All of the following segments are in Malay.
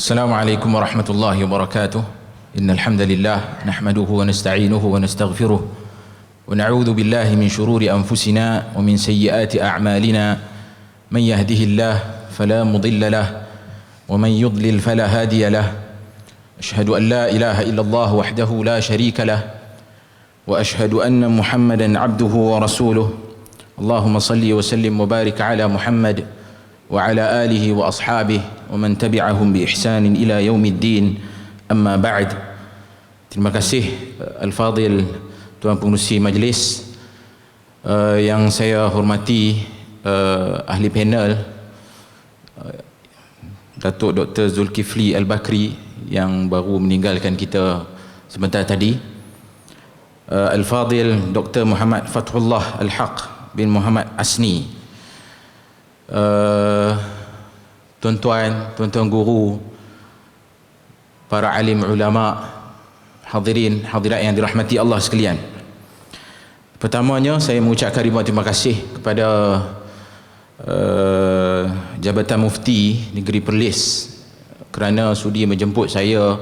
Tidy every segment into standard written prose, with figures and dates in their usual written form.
السلام عليكم ورحمة الله وبركاته. إن الحمد لله نحمده ونستعينه ونستغفره ونعوذ بالله من شرور أنفسنا ومن سيئات أعمالنا. من يهده الله فلا مضل له ومن يضلل فلا هادي له. أشهد أن لا إله إلا الله وحده لا شريك له وأشهد أن محمدا عبده ورسوله. اللهم صل وسلم وبارك على محمد وعلى آله وأصحابه ومن تبعهم بإحسان إلى يوم الدين. أما بعد. Terima kasih Al-Fadhil Tuan Pengerusi Majlis, yang saya hormati ahli panel Datuk Dr. Zulkifli Al-Bakri yang baru meninggalkan kita sebentar tadi, Al-Fadhil Dr. Muhammad Fathullah Al-Haq bin Muhammad Asni, tuan-tuan guru, para alim ulama, hadirin hadirat yang dirahmati Allah sekalian. Pertamanya saya mengucapkan ribuan terima kasih kepada Jabatan Mufti Negeri Perlis kerana sudi menjemput saya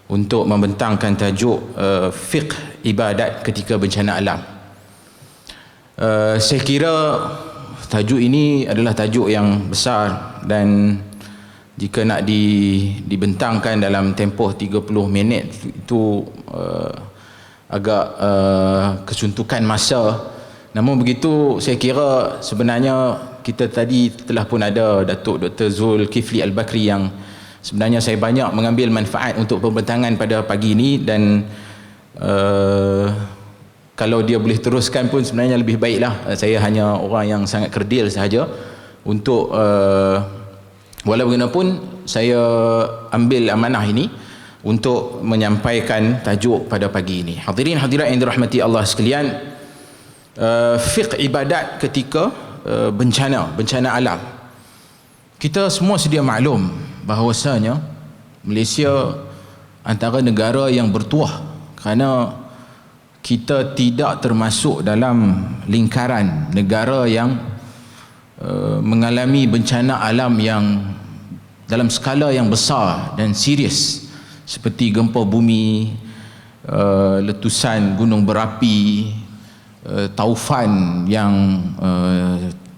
untuk membentangkan tajuk fiqh ibadat ketika bencana alam. Saya kira tajuk ini adalah tajuk yang besar, dan jika nak dibentangkan dalam tempoh 30 minit itu agak kesuntukan masa. Namun begitu, saya kira sebenarnya kita tadi telah pun ada Datuk Dr. Zulkifli Al-Bakri yang sebenarnya saya banyak mengambil manfaat untuk pembentangan pada pagi ini, dan kalau dia boleh teruskan pun sebenarnya lebih baiklah. Saya hanya orang yang sangat kerdil sahaja untuk walau bagaimanapun saya ambil amanah ini untuk menyampaikan tajuk pada pagi ini. Hadirin hadirat yang dirahmati Allah sekalian, fiqh ibadat ketika bencana alam. Kita semua sedia maklum bahawasanya Malaysia antara negara yang bertuah kerana kita tidak termasuk dalam lingkaran negara yang mengalami bencana alam yang dalam skala yang besar dan serius, seperti gempa bumi, letusan gunung berapi, taufan yang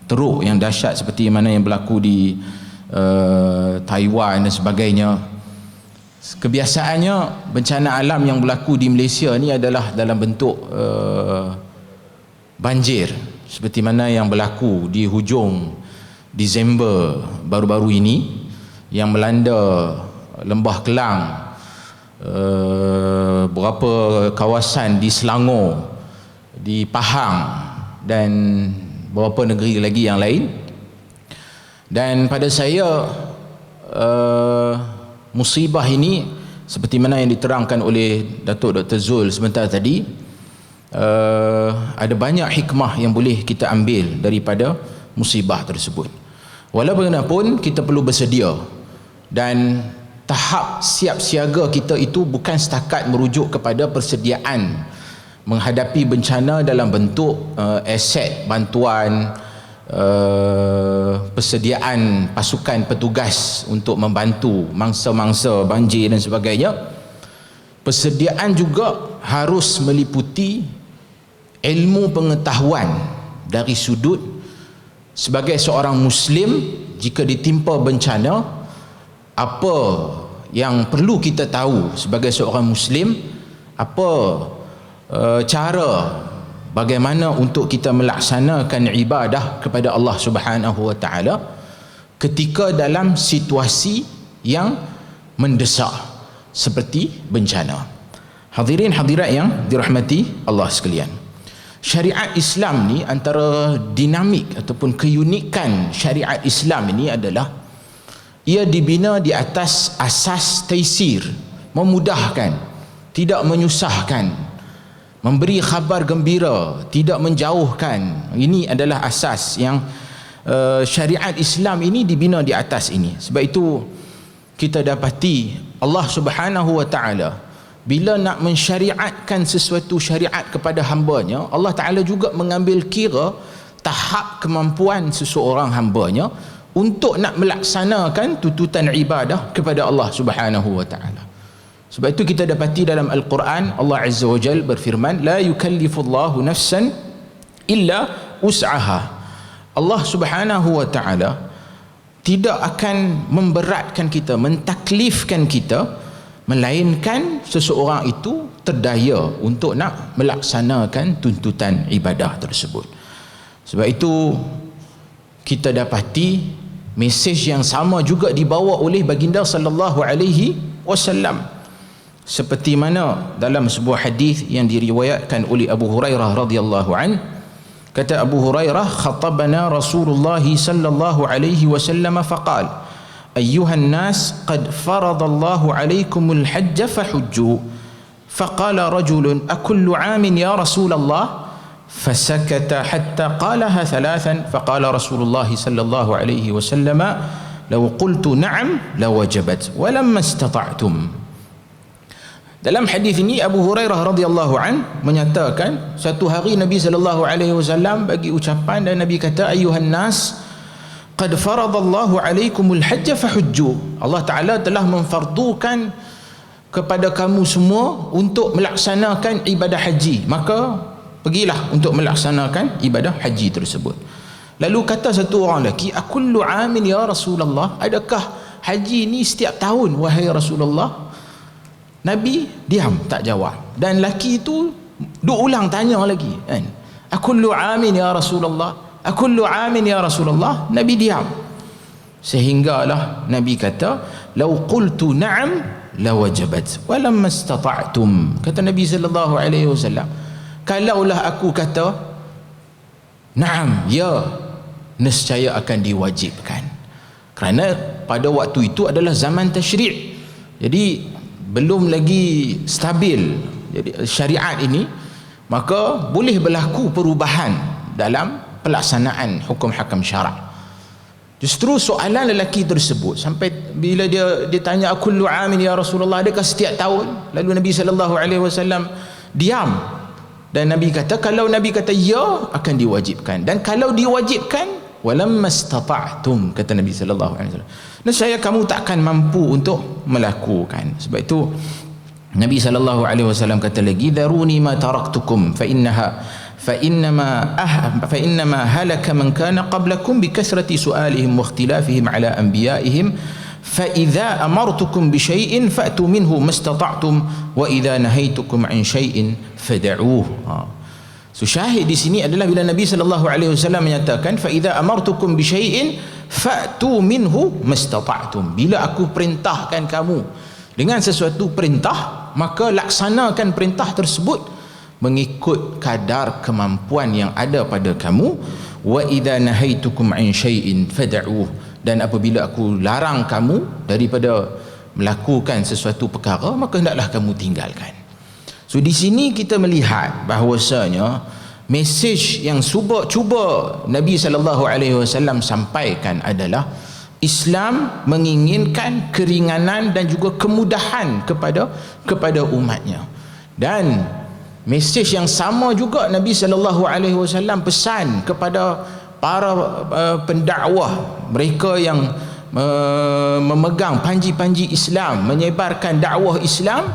teruk, yang dahsyat seperti mana yang berlaku di Taiwan dan sebagainya. Kebiasaannya bencana alam yang berlaku di Malaysia ni adalah dalam bentuk banjir, seperti mana yang berlaku di hujung Disember baru-baru ini yang melanda Lembah Kelang, beberapa kawasan di Selangor, di Pahang dan beberapa negeri lagi yang lain. Dan pada saya musibah ini seperti mana yang diterangkan oleh Datuk Dr. Zul sebentar tadi, ada banyak hikmah yang boleh kita ambil daripada musibah tersebut. Walau bagaimanapun kita perlu bersedia, dan tahap siap siaga kita itu bukan setakat merujuk kepada persediaan menghadapi bencana dalam bentuk aset bantuan, persediaan pasukan petugas untuk membantu mangsa-mangsa banjir dan sebagainya. Persediaan juga harus meliputi ilmu pengetahuan dari sudut sebagai seorang Muslim. Jika ditimpa bencana, apa yang perlu kita tahu sebagai seorang Muslim, apa cara bagaimana untuk kita melaksanakan ibadah kepada Allah Subhanahu wa taala ketika dalam situasi yang mendesak seperti bencana. Hadirin hadirat yang dirahmati Allah sekalian, syariat Islam ni, antara dinamik ataupun keunikan syariat Islam ini adalah ia dibina di atas asas taisir, memudahkan, tidak menyusahkan, memberi khabar gembira, tidak menjauhkan. Ini adalah asas yang syariat Islam ini dibina di atas ini. Sebab itu kita dapati Allah Subhanahu wa taala bila nak mensyariatkan sesuatu syariat kepada hambanya, Allah Ta'ala juga mengambil kira tahap kemampuan seseorang hambanya untuk nak melaksanakan tuntutan ibadah kepada Allah Subhanahu wa taala. Sebab itu kita dapati dalam Al-Quran Allah Azza wa Jal berfirman, la yukallifullahu nafsan illa us'aha. Allah Subhanahu wa taala tidak akan memberatkan kita, mentaklifkan kita, melainkan seseorang itu terdaya untuk nak melaksanakan tuntutan ibadah tersebut. Sebab itu kita dapati mesej yang sama juga dibawa oleh baginda sallallahu alaihi wasallam, seperti mana dalam sebuah hadis yang diriwayatkan oleh Abu Hurairah radhiyallahu an. Kata Abu Hurairah, khatabana Rasulullah sallallahu alaihi wasallam faqala ayyuhan nas qad faradallahu alaikumul hajj fahujju. Faqala rajulun akullu amin ya Rasulullah. فسكت حتى قالها ثلاثا فقال رسول الله صلى الله عليه وسلم لو قلت نعم لوجبت ولما استطعتم. Dalam hadis ini Abu Hurairah radhiyallahu an menyatakan satu hari Nabi sallallahu alaihi wasallam bagi ucapan dan Nabi kata ayyuhan nas qad faradallahu alaikumul hajj fahujju. Allah Taala telah memfardukan kepada kamu semua untuk melaksanakan ibadah haji, maka pergilah untuk melaksanakan ibadah haji tersebut. Lalu kata satu orang lelaki, akullu amin ya Rasulullah, adakah haji ni setiap tahun wahai Rasulullah? Nabi diam, tak jawab. Dan lelaki itu duk ulang tanya lagi kan, akullu amin ya Rasulullah, akullu amin ya Rasulullah. Nabi diam, sehinggalah Nabi kata lau qultu na'am lawajabat walamma istata'tum. Kata Nabi sallallahu alaihi wasallam, kalaulah aku kata na'am, ya, nescaya akan diwajibkan. Kerana pada waktu itu adalah zaman tasyri', jadi belum lagi stabil jadi syariat ini, maka boleh berlaku perubahan dalam pelaksanaan hukum hakam syarak. Justru soalan lelaki tersebut sampai bila dia tanya kullu amin ya Rasulullah, adakah setiap tahun? Lalu Nabi sallallahu alaihi wasallam diam. Dan Nabi kata, kalau Nabi kata ya, akan diwajibkan. Dan kalau diwajibkan, walamma istata'tum, kata Nabi sallallahu alaihi wasallam, nescaya kamu takkan mampu untuk melakukan. Sebab itu Nabi sallallahu alaihi wasallam kata lagi, daruni ma taraktukum fa innama halaka man kana qablakum bi kasrati su'alihim wa ikhtilafihim ala anbiya'ihim فإذا أمرتكم بشيء فأتوا منه ما استطعتم وإذا نهيتكم عن شيء فدعوه. So syahid di sini adalah bila Nabi sallallahu alaihi wasallam menyatakan فإذا أمرتكم بشيء فأتوا منه ما استطعتم. Bila aku perintahkan kamu dengan sesuatu perintah, maka laksanakan perintah tersebut mengikut kadar kemampuan yang ada pada kamu. وإذا نهيتكم عن شيء فدعوه. Dan apabila aku larang kamu daripada melakukan sesuatu perkara, maka hendaklah kamu tinggalkan. So di sini kita melihat bahawasanya mesej yang cuba Nabi sallallahu alaihi wasallam sampaikan adalah Islam menginginkan keringanan dan juga kemudahan kepada umatnya. Dan mesej yang sama juga Nabi sallallahu alaihi wasallam pesan kepada para pendakwah, mereka yang memegang panji-panji Islam, menyebarkan dakwah Islam,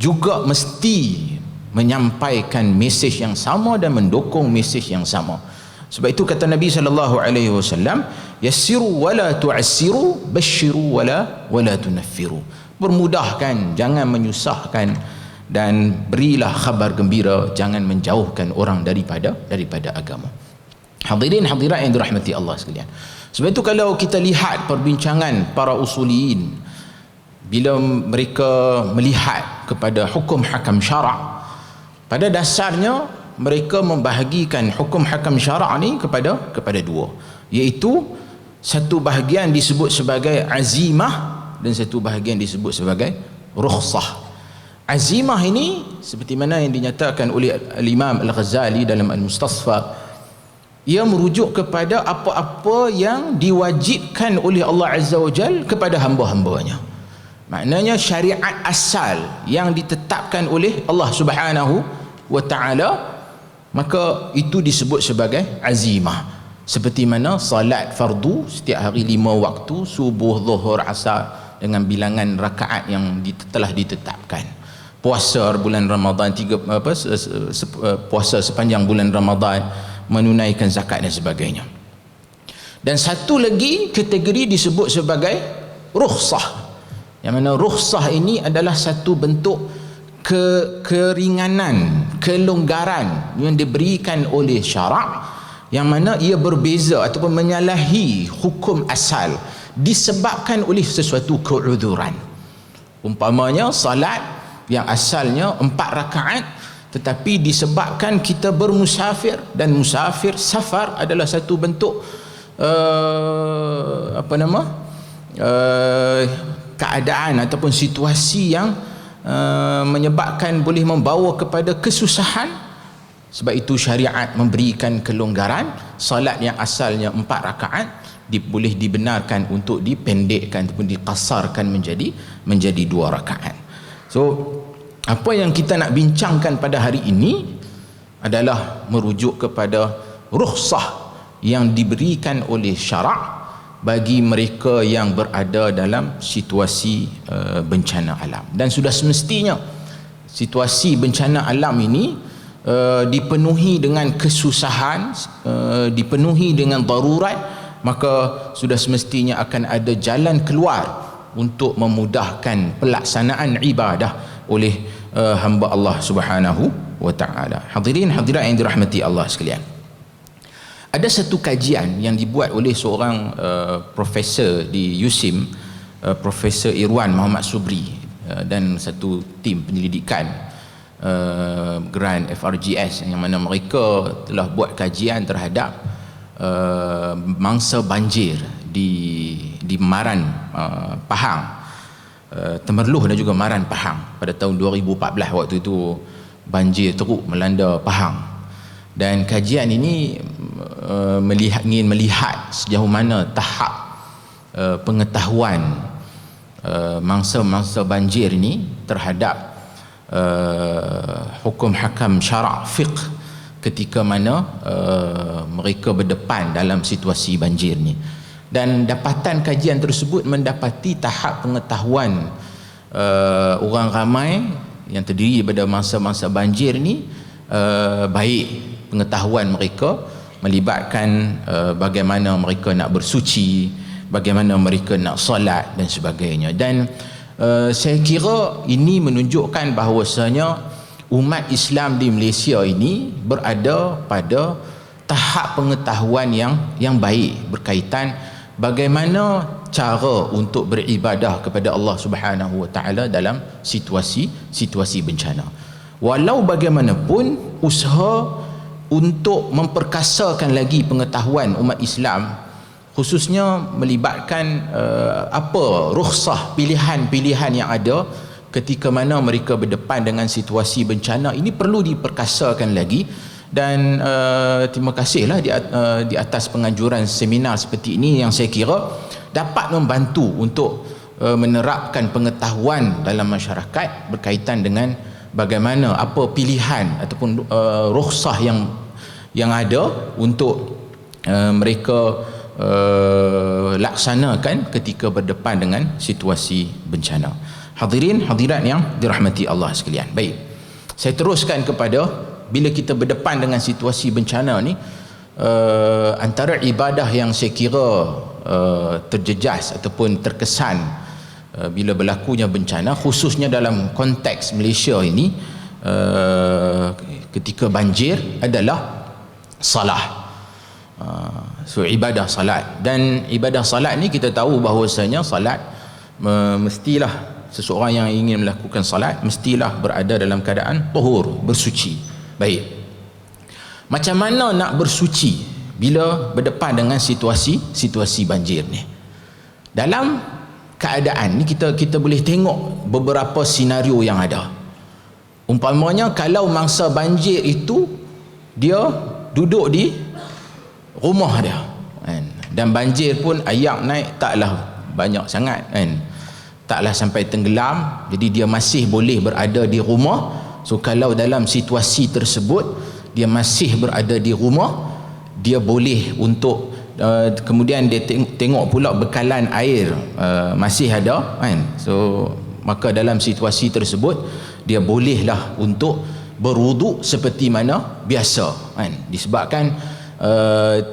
juga mesti menyampaikan mesej yang sama dan mendukung mesej yang sama. Sebab itu kata Nabi sallallahu alaihi wasallam, yassiru wala tu'assiru, basyiru wala tunaffiru. Bermudahkan, jangan menyusahkan, dan berilah khabar gembira, jangan menjauhkan orang daripada agama. Hadirin hadirat yang dirahmati Allah sekalian. Sebab itu kalau kita lihat perbincangan para usuliyin, bila mereka melihat kepada hukum hakam syarak, pada dasarnya mereka membahagikan hukum hakam syarak ni kepada dua, iaitu satu bahagian disebut sebagai azimah dan satu bahagian disebut sebagai rukhsah. Azimah ini seperti mana yang dinyatakan oleh Imam Al-Ghazali dalam Al-Mustasfa, ia merujuk kepada apa-apa yang diwajibkan oleh Allah Azza wa Jal kepada hamba-hambanya. Maknanya syariat asal yang ditetapkan oleh Allah Subhanahu wa ta'ala, maka itu disebut sebagai azimah. seperti mana salat fardu setiap hari 5 waktu, subuh, zuhur, asar dengan bilangan rakaat yang telah ditetapkan. Puasa bulan Ramadan, puasa sepanjang bulan Ramadan, menunaikan zakat dan sebagainya. Dan satu lagi kategori disebut sebagai rukhsah, yang mana rukhsah ini adalah satu bentuk keringanan, kelonggaran yang diberikan oleh syarak, yang mana ia berbeza ataupun menyalahi hukum asal disebabkan oleh sesuatu keudhuran. Umpamanya salat yang asalnya 4 rakaat, tetapi disebabkan kita bermusafir, dan musafir, safar adalah satu bentuk keadaan ataupun situasi yang menyebabkan boleh membawa kepada kesusahan. Sebab itu syariat memberikan kelonggaran. Salat yang asalnya 4 rakaat boleh dibenarkan untuk dipendekkan ataupun dikasarkan menjadi 2 rakaat. So apa yang kita nak bincangkan pada hari ini adalah merujuk kepada rukhsah yang diberikan oleh syarak bagi mereka yang berada dalam situasi bencana alam. Dan sudah semestinya situasi bencana alam ini dipenuhi dengan kesusahan, dipenuhi dengan darurat, maka sudah semestinya akan ada jalan keluar untuk memudahkan pelaksanaan ibadah oleh hamba Allah Subhanahu wa taala. Hadirin hadirat yang dirahmati Allah sekalian, ada satu kajian yang dibuat oleh seorang profesor di USIM, Profesor Irwan Muhammad Subri, dan satu tim penyelidikan grant FRGS, yang mana mereka telah buat kajian terhadap mangsa banjir di Maran Pahang, Temerloh dan juga Maran Pahang pada tahun 2014. Waktu itu banjir teruk melanda Pahang, dan kajian ini ingin melihat sejauh mana tahap pengetahuan mangsa-mangsa banjir ini terhadap hukum hakam syarak fiqh ketika mana mereka berdepan dalam situasi banjir ni. Dan dapatan kajian tersebut mendapati tahap pengetahuan orang ramai yang terdiri daripada mangsa-mangsa banjir ni baik pengetahuan mereka, melibatkan bagaimana mereka nak bersuci, bagaimana mereka nak solat dan sebagainya. Dan saya kira ini menunjukkan bahawasanya umat Islam di Malaysia ini berada pada tahap pengetahuan yang baik berkaitan bagaimana cara untuk beribadah kepada Allah Subhanahu wa taala dalam situasi bencana. Walau bagaimanapun usaha untuk memperkasakan lagi pengetahuan umat Islam, khususnya melibatkan rukhsah, pilihan-pilihan yang ada ketika mana mereka berdepan dengan situasi bencana, ini perlu diperkasakan lagi. Dan terima kasihlah di atas penganjuran seminar seperti ini yang saya kira dapat membantu untuk menerapkan pengetahuan dalam masyarakat berkaitan dengan bagaimana, apa pilihan ataupun rukhsah yang ada untuk mereka laksanakan ketika berdepan dengan situasi bencana. Hadirin hadirat yang dirahmati Allah sekalian. Baik, saya teruskan kepada bila kita berdepan dengan situasi bencana ni, antara ibadah yang saya kira terjejas ataupun terkesan bila berlakunya bencana, khususnya dalam konteks Malaysia ini, ketika banjir, adalah salah. So ibadah salat. Dan ibadah salat ni kita tahu bahawasanya salat mestilah seseorang yang ingin melakukan salat mestilah berada dalam keadaan tahur, bersuci. Baik, macam mana nak bersuci bila berdepan dengan situasi banjir ni? Dalam keadaan ni kita boleh tengok beberapa senario yang ada. Umpamanya kalau mangsa banjir itu dia duduk di rumah dia, kan? Dan banjir pun air naik taklah banyak sangat, kan? Taklah sampai tenggelam, jadi dia masih boleh berada di rumah. So kalau dalam situasi tersebut dia masih berada di rumah, dia boleh untuk kemudian dia tengok pula bekalan air masih ada kan, so maka dalam situasi tersebut dia bolehlah untuk berwuduk seperti mana biasa kan, disebabkan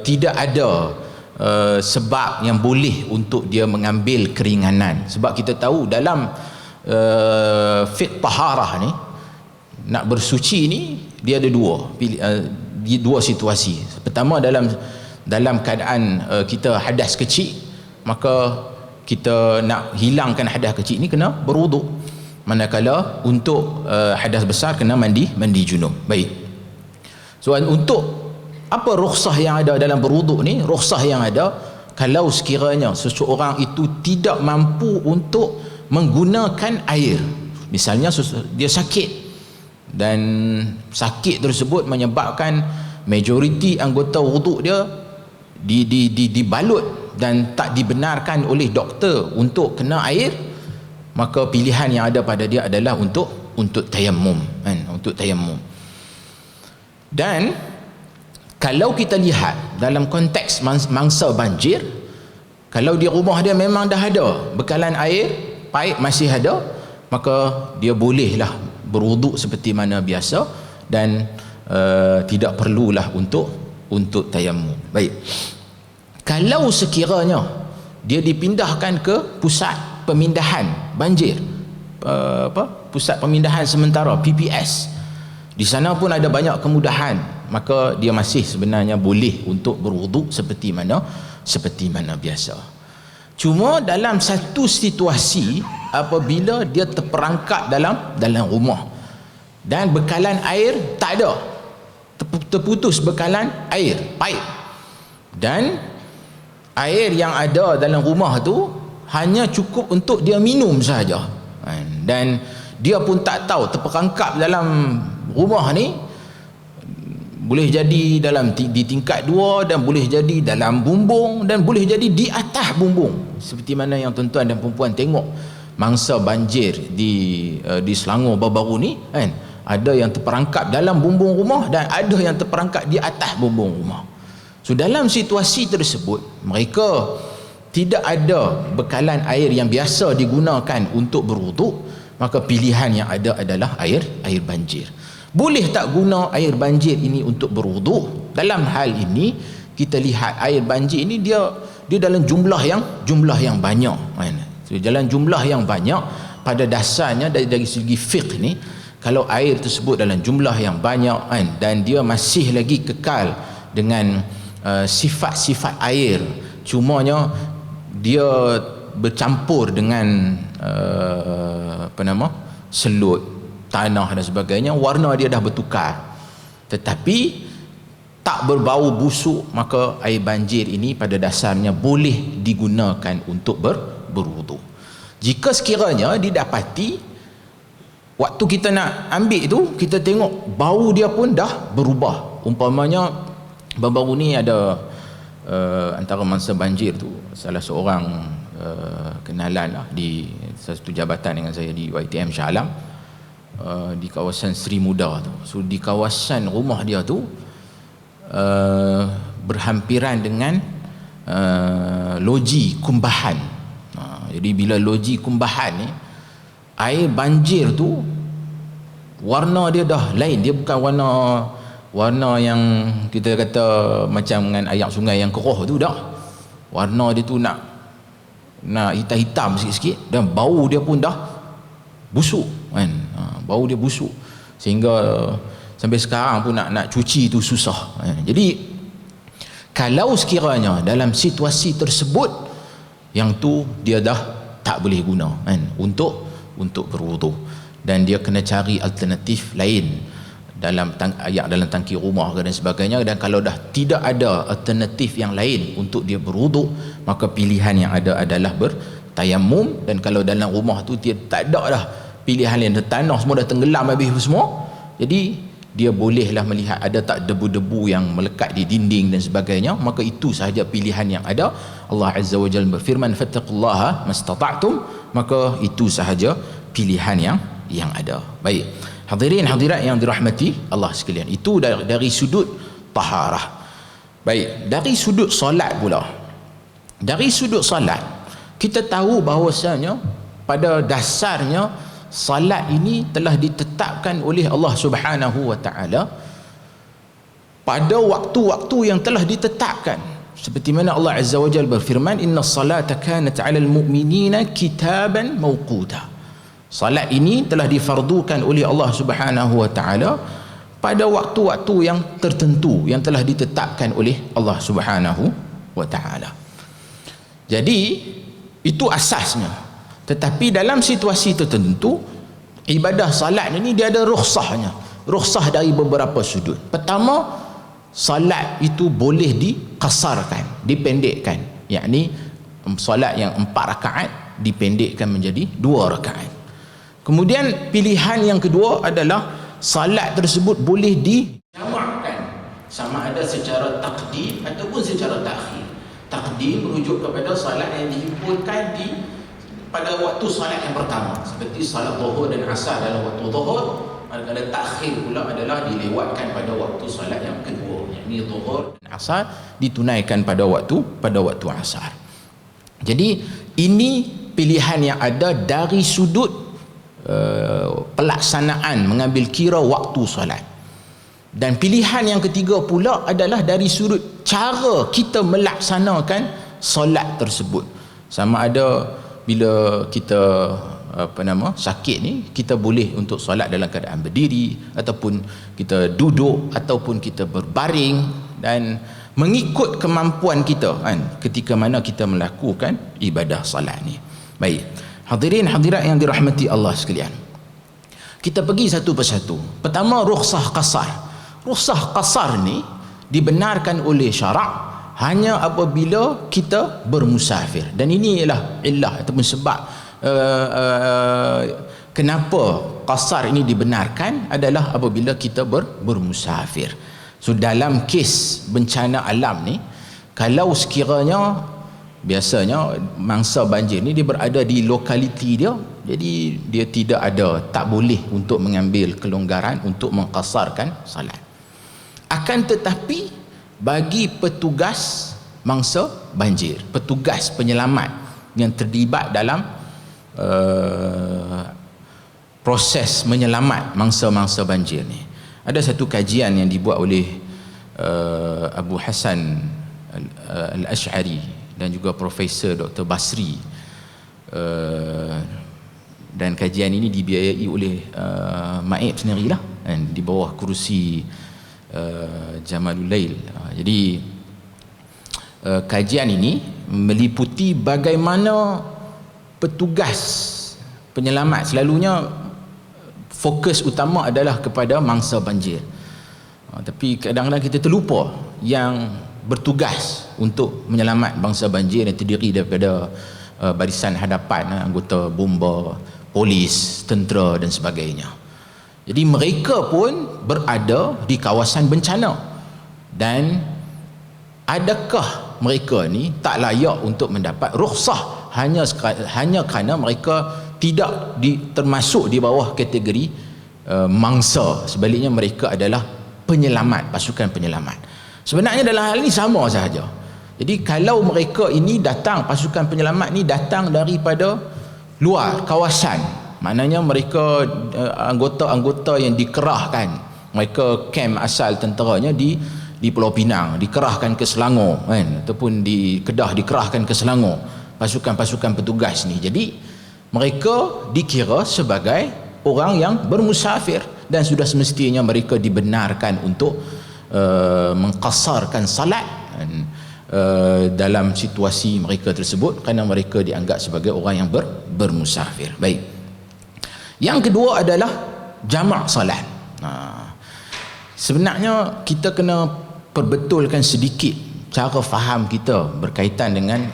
tidak ada sebab yang boleh untuk dia mengambil keringanan. Sebab kita tahu dalam fiqh taharah ni, nak bersuci ni dia ada dua situasi. Pertama, dalam keadaan kita hadas kecil, maka kita nak hilangkan hadas kecil ni kena berwuduk. Manakala untuk hadas besar kena mandi junub. Baik. So untuk apa rukhsah yang ada dalam berwuduk ni? Rukhsah yang ada kalau sekiranya seseorang itu tidak mampu untuk menggunakan air. Misalnya dia sakit dan sakit tersebut menyebabkan majoriti anggota wuduk dia dibalut dan tak dibenarkan oleh doktor untuk kena air, maka pilihan yang ada pada dia adalah untuk tayammum kan, untuk tayammum. Dan kalau kita lihat dalam konteks mangsa banjir, kalau di rumah dia memang dah ada bekalan air, paip masih ada, maka dia bolehlah berwuduk seperti mana biasa dan tidak perlulah untuk tayammum. Baik. Kalau sekiranya dia dipindahkan ke pusat pemindahan banjir, pusat pemindahan sementara PPS, di sana pun ada banyak kemudahan, maka dia masih sebenarnya boleh untuk berwuduk seperti mana biasa. Cuma dalam satu situasi apabila dia terperangkap dalam rumah dan bekalan air tak ada, terputus bekalan air, paip, dan air yang ada dalam rumah tu hanya cukup untuk dia minum saja, dan dia pun tak tahu terperangkap dalam rumah ni boleh jadi di tingkat 2, dan boleh jadi dalam bumbung, dan boleh jadi di atas bumbung, seperti mana yang tuan-tuan dan puan-puan tengok mangsa banjir di Selangor baru-baru ni kan, ada yang terperangkap dalam bumbung rumah dan ada yang terperangkap di atas bumbung rumah. So dalam situasi tersebut mereka tidak ada bekalan air yang biasa digunakan untuk berwuduk, maka pilihan yang ada adalah air banjir. Boleh tak guna air banjir ini untuk berwuduk? Dalam hal ini kita lihat air banjir ini dia dalam jumlah yang banyak kan. So, dalam jumlah yang banyak, pada dasarnya dari segi fiqh ni, kalau air tersebut dalam jumlah yang banyak kan, dan dia masih lagi kekal dengan sifat-sifat air, cumanya dia bercampur dengan selut, tanah dan sebagainya, warna dia dah bertukar tetapi tak berbau busuk, maka air banjir ini pada dasarnya boleh digunakan untuk berwuduk. Jika sekiranya didapati waktu kita nak ambil tu, kita tengok bau dia pun dah berubah. Umpamanya baru-baru ni ada antara mangsa banjir tu, salah seorang kenalan lah di satu jabatan dengan saya di YTM Shah Alam, di kawasan Seri Muda tu. So di kawasan rumah dia tu berhampiran dengan loji kumbahan. Jadi bila loji kumbahan ni, air banjir tu warna dia dah lain, dia bukan warna yang kita kata macam dengan air sungai yang keruh tu, dah warna dia tu nak hitam-hitam sikit-sikit, dan bau dia pun dah busuk kan. Bau dia busuk sehingga sampai sekarang pun nak cuci tu susah kan. Jadi kalau sekiranya dalam situasi tersebut, yang tu dia dah tak boleh guna kan untuk berwuduk, dan dia kena cari alternatif lain dalam tangki rumah dan sebagainya. Dan kalau dah tidak ada alternatif yang lain untuk dia berwuduk, maka pilihan yang ada adalah bertayammum. Dan kalau dalam rumah tu dia tak ada dah pilihan lain, tanah semua dah tenggelam habis semua, jadi dia bolehlah melihat ada tak debu-debu yang melekat di dinding dan sebagainya, maka itu sahaja pilihan yang ada. Allah Azza wa Jalla berfirman, fattaqullaha mastata'tum, maka itu sahaja pilihan yang ada. Baik, hadirin hadirat yang dirahmati Allah sekalian, itu dari sudut taharah. Baik, dari sudut solat pula. Dari sudut solat, kita tahu bahawasanya pada dasarnya salat ini telah ditetapkan oleh Allah Subhanahu wa taala pada waktu-waktu yang telah ditetapkan. Seperti mana Allah Azza wa Jalla berfirman, "Innas salata kanat 'alal mu'minina kitaban mawquta." Salat ini telah difardukan oleh Allah Subhanahu wa taala pada waktu-waktu yang tertentu yang telah ditetapkan oleh Allah Subhanahu wa taala. Jadi itu asasnya. Tetapi dalam situasi tertentu ibadah salat ini dia ada rukhsahnya. Rukhsah dari beberapa sudut. Pertama, salat itu boleh dikasarkan, dipendekkan. Yakni salat yang 4 rakaat dipendekkan menjadi 2 rakaat. Kemudian pilihan yang kedua adalah salat tersebut boleh dijamakkan, sama ada secara taqdim ataupun secara takhir. Taqdim merujuk kepada salat yang dihimpunkan pada waktu salat yang pertama, seperti salat zuhur dan asar dalam waktu zuhur. Manakala takhir pula adalah dilewatkan pada waktu salat yang kedua, yakni zuhur dan asar ditunaikan pada waktu asar. Jadi ini pilihan yang ada dari sudut pelaksanaan, mengambil kira waktu solat. Dan pilihan yang ketiga pula adalah dari sudut cara kita melaksanakan solat tersebut. Sama ada bila kita sakit ni, kita boleh untuk solat dalam keadaan berdiri, ataupun kita duduk, ataupun kita berbaring, dan mengikut kemampuan kita kan, ketika mana kita melakukan ibadah solat ni. Baik, hadirin hadirat yang dirahmati Allah sekalian, kita pergi satu persatu. Pertama, rukhsah qasar. Rukhsah qasar ni dibenarkan oleh syarak hanya apabila kita bermusafir. Dan ini ialah illah ataupun sebab kenapa qasar ini dibenarkan adalah apabila kita bermusafir. So dalam kes bencana alam ni, kalau sekiranya biasanya mangsa banjir ni dia berada di lokaliti dia, jadi dia tak boleh untuk mengambil kelonggaran untuk mengqasarkan salat. Akan tetapi bagi petugas mangsa banjir, petugas penyelamat yang terlibat dalam proses menyelamat mangsa-mangsa banjir ni, ada satu kajian yang dibuat oleh Abu Hasan Al-Ash'ari dan juga Profesor Dr. Basri, dan kajian ini dibiayai oleh Maib sendirilah, dan di bawah kerusi Jamalul Lail. Jadi kajian ini meliputi bagaimana petugas penyelamat selalunya fokus utama adalah kepada mangsa banjir, tapi kadang-kadang kita terlupa yang bertugas untuk menyelamat bangsa banjir yang terdiri daripada barisan hadapan, anggota bomba, polis, tentera dan sebagainya. Jadi mereka pun berada di kawasan bencana, dan adakah mereka ni tak layak untuk mendapat rukhsah hanya kerana mereka tidak termasuk di bawah kategori mangsa, sebaliknya mereka adalah penyelamat, pasukan penyelamat. Sebenarnya dalam hal ini sama sahaja. Jadi kalau mereka ini datang, pasukan penyelamat ni datang daripada luar kawasan, maknanya mereka anggota-anggota yang dikerahkan, mereka kem asal tenteranya di Pulau Pinang dikerahkan ke Selangor kan, ataupun di Kedah dikerahkan ke Selangor, pasukan-pasukan petugas ni. Jadi mereka dikira sebagai orang yang bermusafir, dan sudah semestinya mereka dibenarkan untuk mengqasarkan salat dalam situasi mereka tersebut, kerana mereka dianggap sebagai orang yang bermusafir. Baik. Yang kedua adalah jamak salat. Sebenarnya kita kena perbetulkan sedikit cara faham kita berkaitan dengan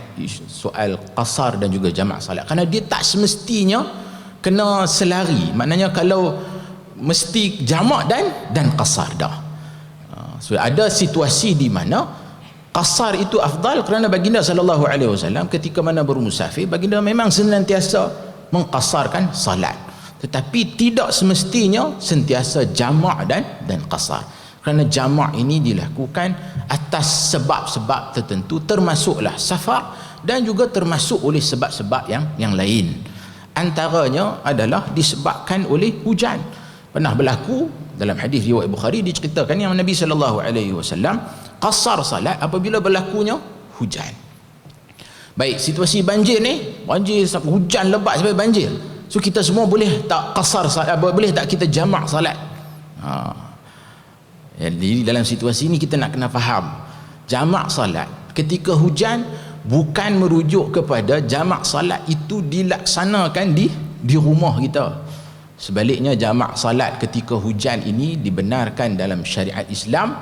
soal qasar dan juga jamak salat, kerana dia tak semestinya kena selari. Maknanya kalau mesti jamak dan qasar dah. So ada situasi di mana qasar itu afdal, kerana baginda sallallahu alaihi wasallam ketika mana bermusafir, baginda memang senantiasa mengqasarkan salat, tetapi tidak semestinya sentiasa jamak dan qasar. kerana jamak ini dilakukan atas sebab-sebab tertentu, termasuklah safar dan juga termasuk oleh sebab-sebab yang lain. Antaranya adalah disebabkan oleh hujan. Pernah berlaku dalam hadis riwayat Bukhari, diceritakan yang Nabi SAW qasar salat apabila berlakunya hujan. Baik, situasi banjir ni, banjir hujan lebat sampai banjir, so kita semua boleh tak qasar salat, boleh tak kita jamak salat? Jadi dalam situasi ini kita nak kena faham, jamak salat ketika hujan bukan merujuk kepada jamak salat itu dilaksanakan di rumah kita. Sebaliknya, jamak salat ketika hujan ini dibenarkan dalam syariat Islam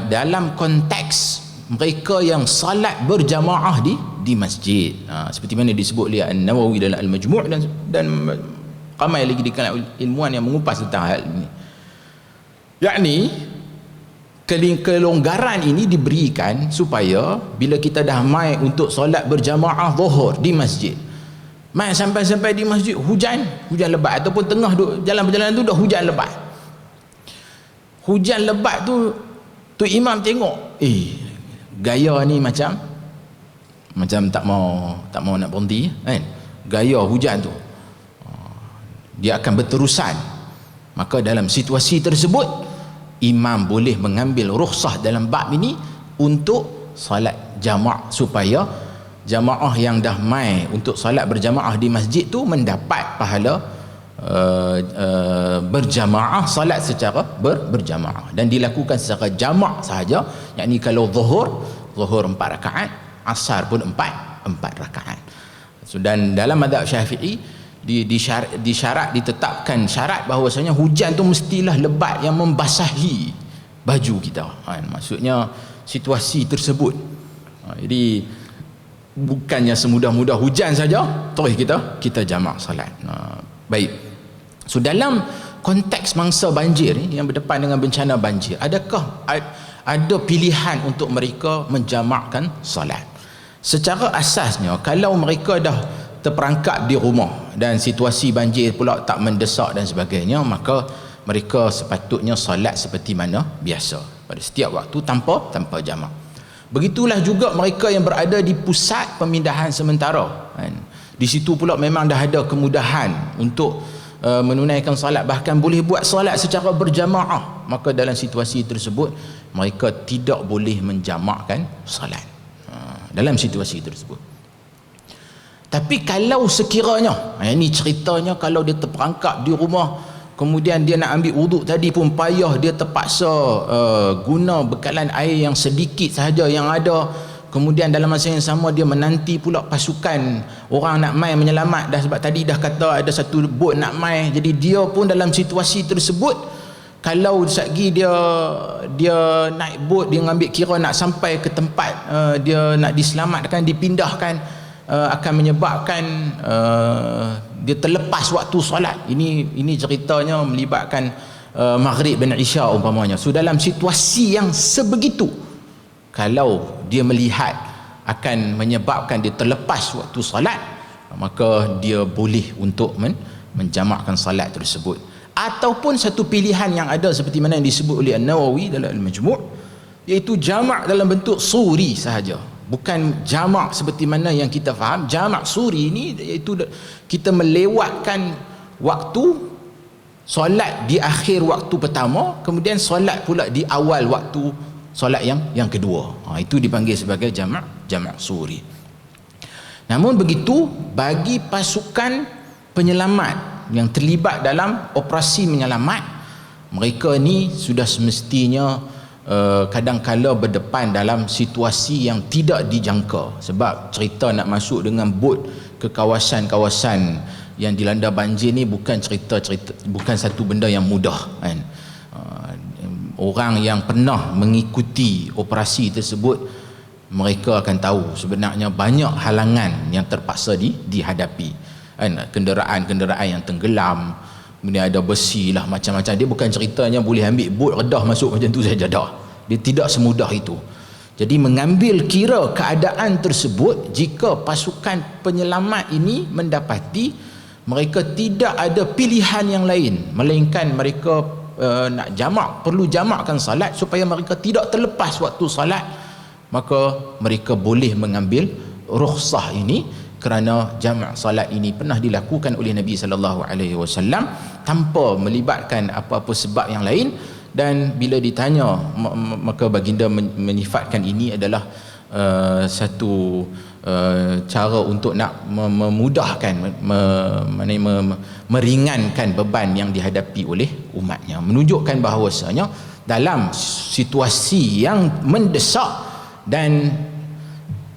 dalam konteks mereka yang salat berjamaah di masjid. Seperti mana disebut oleh An-Nawawi dalam Al-Majmu' dan ramai lagi di kalangan ilmuwan yang mengupas tentang hal ini. Yakni kelonggaran ini diberikan supaya bila kita dah mai untuk solat berjamaah zuhur di masjid, mai sampai di masjid hujan lebat, ataupun tengah jalan perjalanan tu dah hujan lebat. Hujan lebat tu imam tengok, gaya ni macam tak mau nak berhenti kan, gaya hujan tu dia akan berterusan. Maka dalam situasi tersebut imam boleh mengambil rukhsah dalam bab ini untuk salat jama' supaya jamaah yang dah mai untuk salat berjamaah di masjid tu mendapat pahala berjamaah, salat secara berjamaah, dan dilakukan secara jamak sahaja. Yakni kalau zuhur 4 rakaat, asar pun 4 rakaat. So, dan dalam mazhab Syafi'i ditetapkan syarat bahawasanya hujan tu mestilah lebat yang membasahi baju kita, maksudnya situasi tersebut. Jadi bukannya semudah-mudah hujan saja terus kita jamak salat. Baik, so dalam konteks mangsa banjir ni yang berdepan dengan bencana banjir, adakah ada pilihan untuk mereka menjamakkan salat? Secara asasnya, kalau mereka dah terperangkap di rumah dan situasi banjir pula tak mendesak dan sebagainya, maka mereka sepatutnya solat seperti mana biasa pada setiap waktu tanpa jamak. Begitulah juga mereka yang berada di pusat pemindahan sementara, kan? Di situ pula memang dah ada kemudahan untuk menunaikan solat, bahkan boleh buat solat secara berjamaah. Maka dalam situasi tersebut mereka tidak boleh menjamakkan solat dalam situasi tersebut. Tapi kalau sekiranya, ini ceritanya kalau dia terperangkap di rumah, kemudian dia nak ambil wuduk tadi pun payah, dia terpaksa guna bekalan air yang sedikit sahaja yang ada, kemudian dalam masa yang sama dia menanti pula pasukan orang nak mai menyelamat dah, sebab tadi dah kata ada satu bot nak mai. Jadi dia pun dalam situasi tersebut, kalau sagi dia naik bot, dia ngambil kira nak sampai ke tempat dia nak diselamatkan, dipindahkan, akan menyebabkan dia terlepas waktu solat. Ini ceritanya melibatkan maghrib dan isya umpamanya. So dalam situasi yang sebegitu, kalau dia melihat akan menyebabkan dia terlepas waktu solat, maka dia boleh untuk menjamakkan solat tersebut. Ataupun satu pilihan yang ada seperti mana yang disebut oleh An-Nawawi dalam Al-Majmu', iaitu jamak dalam bentuk suri sahaja, bukan jamak seperti mana yang kita faham. Jamak suri ini iaitu kita melewatkan waktu solat di akhir waktu pertama, kemudian solat pula di awal waktu solat yang kedua. Itu dipanggil sebagai jamak suri. Namun begitu, bagi pasukan penyelamat yang terlibat dalam operasi menyelamat, mereka ni sudah semestinya kadang-kala berdepan dalam situasi yang tidak dijangka, sebab cerita nak masuk dengan bot ke kawasan-kawasan yang dilanda banjir ni bukan satu benda yang mudah, kan? Orang yang pernah mengikuti operasi tersebut, mereka akan tahu sebenarnya banyak halangan yang terpaksa dihadapi, kan? Kenderaan-kenderaan yang tenggelam, kemudian ada besi lah, macam-macam. Dia bukan ceritanya boleh ambil bot redah masuk macam tu saja, dah. Dia tidak semudah itu. Jadi mengambil kira keadaan tersebut, jika pasukan penyelamat ini mendapati mereka tidak ada pilihan yang lain melainkan mereka nak jamak, perlu jamakkan salat supaya mereka tidak terlepas waktu salat, maka mereka boleh mengambil rukhsah ini, kerana jamak salat ini pernah dilakukan oleh Nabi sallallahu alaihi wasallam tanpa melibatkan apa-apa sebab yang lain. Dan bila ditanya, maka baginda menyifatkan ini adalah satu cara untuk nak memudahkan, meringankan beban yang dihadapi oleh umatnya, menunjukkan bahawasanya dalam situasi yang mendesak, dan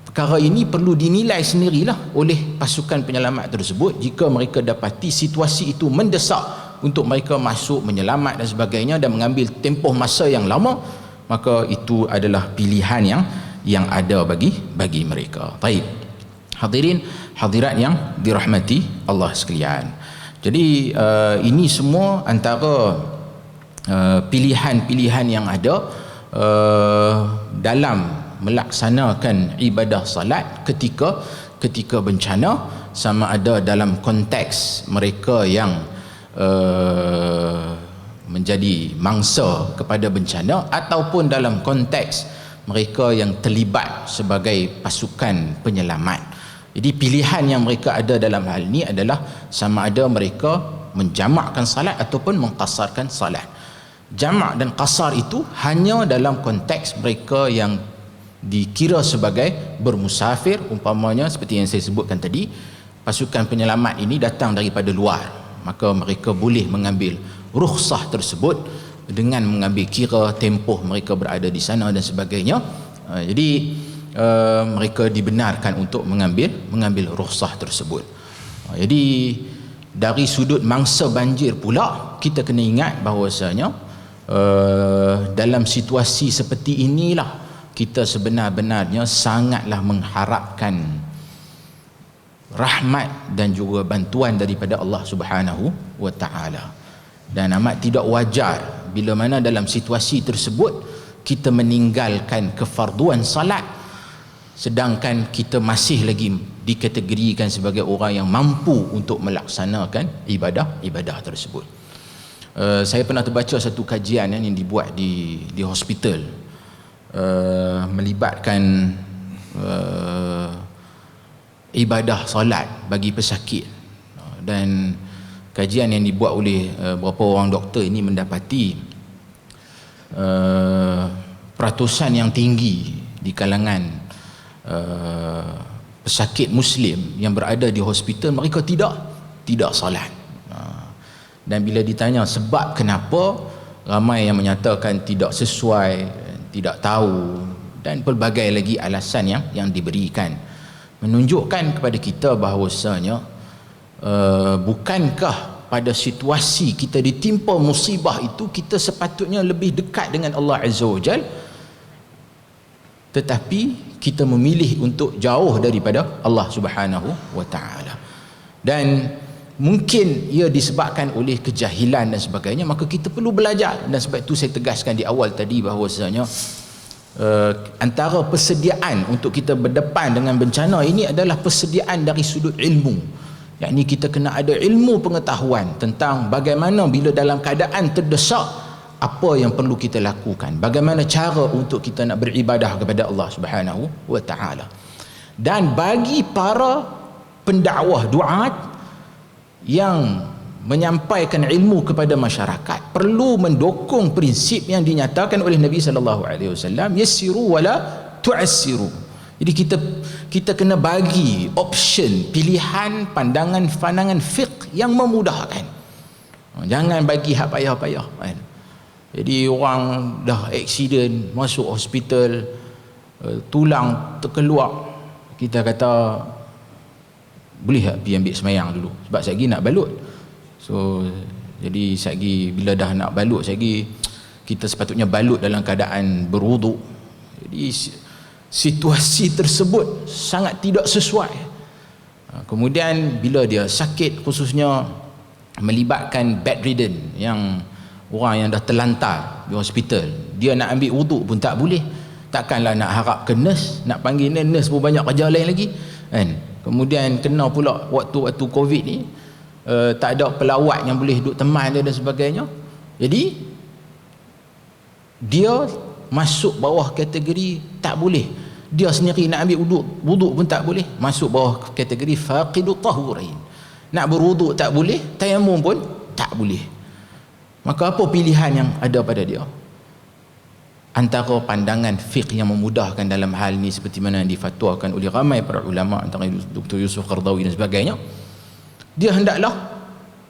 perkara ini perlu dinilai sendirilah oleh pasukan penyelamat tersebut. Jika mereka dapati situasi itu mendesak untuk mereka masuk menyelamat dan sebagainya dan mengambil tempoh masa yang lama, maka itu adalah pilihan yang ada bagi mereka. Baik, hadirin hadirat yang dirahmati Allah sekalian. Jadi ini semua antara pilihan-pilihan yang ada dalam melaksanakan ibadah salat ketika bencana, sama ada dalam konteks mereka yang menjadi mangsa kepada bencana, ataupun dalam konteks mereka yang terlibat sebagai pasukan penyelamat. Jadi pilihan yang mereka ada dalam hal ini adalah sama ada mereka menjamakkan salat ataupun mengqasarkan salat. Jamak dan qasar itu hanya dalam konteks mereka yang dikira sebagai bermusafir, umpamanya seperti yang saya sebutkan tadi, pasukan penyelamat ini datang daripada luar, maka mereka boleh mengambil rukhsah tersebut dengan mengambil kira tempoh mereka berada di sana dan sebagainya. Jadi mereka dibenarkan untuk mengambil rukhsah tersebut. Jadi dari sudut mangsa banjir pula, kita kena ingat bahawasanya dalam situasi seperti inilah kita sebenar-benarnya sangatlah mengharapkan rahmat dan juga bantuan daripada Allah Subhanahu wa taala. Dan amat tidak wajar bila mana dalam situasi tersebut kita meninggalkan kefarduan salat, sedangkan kita masih lagi dikategorikan sebagai orang yang mampu untuk melaksanakan ibadah tersebut. Saya pernah terbaca satu kajian yang dibuat di hospital, melibatkan ibadah solat bagi pesakit, dan kajian yang dibuat oleh beberapa orang doktor ini mendapati peratusan yang tinggi di kalangan pesakit Muslim yang berada di hospital, mereka tidak solat. Dan bila ditanya sebab kenapa, ramai yang menyatakan tidak sesuai, tidak tahu, dan pelbagai lagi alasan yang diberikan, menunjukkan kepada kita bahawasanya bukankah pada situasi kita ditimpa musibah itu kita sepatutnya lebih dekat dengan Allah Azza wa Jal, tetapi kita memilih untuk jauh daripada Allah Subhanahu wa taala. Dan mungkin ia disebabkan oleh kejahilan dan sebagainya, maka kita perlu belajar. Dan sebab itu saya tegaskan di awal tadi bahawasanya antara persediaan untuk kita berdepan dengan bencana ini adalah persediaan dari sudut ilmu. Yakni kita kena ada ilmu pengetahuan tentang bagaimana bila dalam keadaan terdesak, apa yang perlu kita lakukan, bagaimana cara untuk kita nak beribadah kepada Allah Subhanahu wa taala. Dan bagi para pendakwah duat yang menyampaikan ilmu kepada masyarakat, perlu mendukung prinsip yang dinyatakan oleh Nabi sallallahu alaihi wasallam, yassiru wala tu'assiru. Jadi kita kena bagi option, pilihan, pandangan fiqh yang memudahkan. Jangan bagi hak payah-payah kan. Jadi orang dah aksiden masuk hospital, tulang terkeluar, kita kata boleh tak pergi ambil semayang dulu sebab saya lagi nak balut. So jadi saya lagi bila dah nak balut, saya lagi kita sepatutnya balut dalam keadaan berwuduk. Jadi situasi tersebut sangat tidak sesuai. Kemudian bila dia sakit, khususnya melibatkan bedridden, yang orang yang dah terlantar di hospital, dia nak ambil wuduk pun tak boleh. Takkanlah nak harap ke nurse, nak panggil nurse pun banyak kerja lain lagi kan. Kemudian kena pula waktu-waktu COVID ni tak ada pelawat yang boleh duduk teman dia dan sebagainya. Jadi dia masuk bawah kategori tak boleh. Dia sendiri nak ambil wuduk pun tak boleh, masuk bawah kategori faqidu tahurain. Nak berwuduk tak boleh, tayamum pun tak boleh. Maka apa pilihan yang ada pada dia? Antara pandangan fiqh yang memudahkan dalam hal ini seperti mana yang difatwakan oleh ramai para ulama, antara Dr. Yusuf Qardawi dan sebagainya, dia hendaklah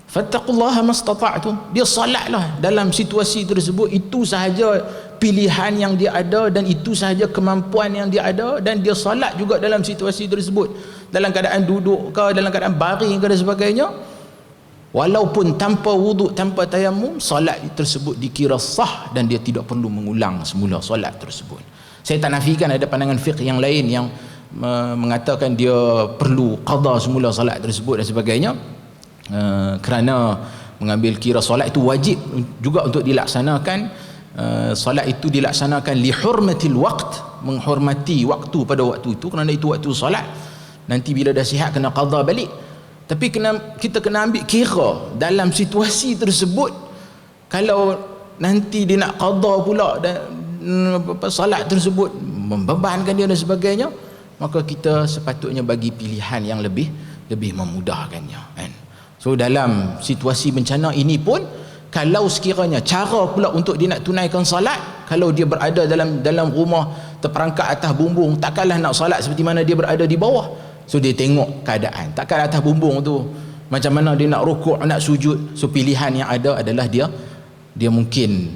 fattaqullaha mastata'tum, dia salatlah dalam situasi tersebut. Itu sahaja pilihan yang dia ada dan itu sahaja kemampuan yang dia ada, dan dia salat juga dalam situasi tersebut, dalam keadaan duduk ke, dalam keadaan baring ke dan sebagainya, walaupun tanpa wuduk, tanpa tayamum, salat tersebut dikira sah dan dia tidak perlu mengulang semula salat tersebut. Saya tak nafikan ada pandangan fiqh yang lain yang mengatakan dia perlu qada semula salat tersebut dan sebagainya, kerana mengambil kira solat itu wajib juga untuk dilaksanakan. Solat itu dilaksanakan li hurmatil waqt, menghormati waktu pada waktu itu, kerana itu waktu solat. Nanti bila dah sihat kena qada balik. Tapi kita kena ambil kira dalam situasi tersebut, kalau nanti dia nak qada pula dan solat tersebut membebankan dia dan sebagainya, maka kita sepatutnya bagi pilihan yang lebih memudahkannya, kan? So dalam situasi bencana ini pun, kalau sekiranya cara pula untuk dia nak tunaikan salat, kalau dia berada dalam rumah terperangkap atas bumbung, takkanlah nak salat seperti mana dia berada di bawah. So dia tengok keadaan, takkan atas bumbung tu macam mana dia nak rukuk, nak sujud. So pilihan yang ada adalah dia mungkin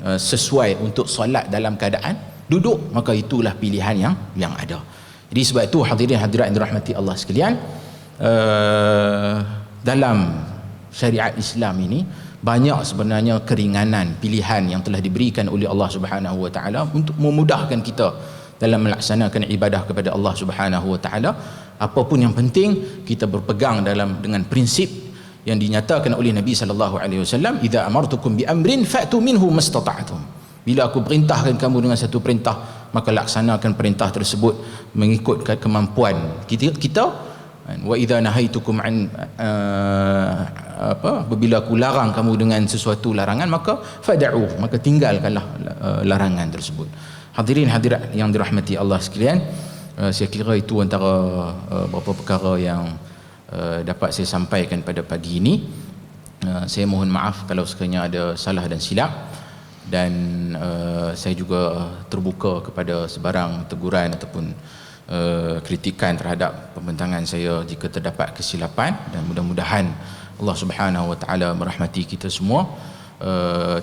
sesuai untuk salat dalam keadaan duduk, maka itulah pilihan yang ada. Jadi sebab itu hadirin hadirat yang dirahmati Allah sekalian, dalam syariat Islam ini banyak sebenarnya keringanan pilihan yang telah diberikan oleh Allah Subhanahu wa taala untuk memudahkan kita dalam melaksanakan ibadah kepada Allah Subhanahu wa taala. Apapun yang penting, kita berpegang dengan prinsip yang dinyatakan oleh Nabi sallallahu alaihi wasallam, idza amartukum bi amrin fa'tu minhu mastata'tum. Bila aku perintahkan kamu dengan satu perintah, maka laksanakan perintah tersebut mengikut kemampuan kita. Wa idza nahaitukum an apabila aku larang kamu dengan sesuatu larangan, maka fad'u, maka tinggalkanlah larangan tersebut. Hadirin hadirat yang dirahmati Allah sekalian, saya kira itu antara beberapa perkara yang dapat saya sampaikan pada pagi ini. Saya mohon maaf kalau sekiranya ada salah dan silap, dan saya juga terbuka kepada sebarang teguran ataupun kritikan terhadap pembentangan saya jika terdapat kesilapan, dan mudah-mudahan Allah Subhanahu wa taala merahmati kita semua.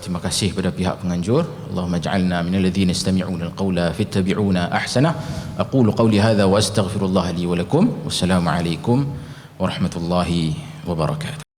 Terima kasih kepada pihak penganjur. Allahumma ja'alna minal ladzina yastami'una al-qawla fattabi'una ahsana. Aqulu qawli hadha wa astaghfirullah li wa lakum. Wassalamu alaikum warahmatullahi wabarakatuh.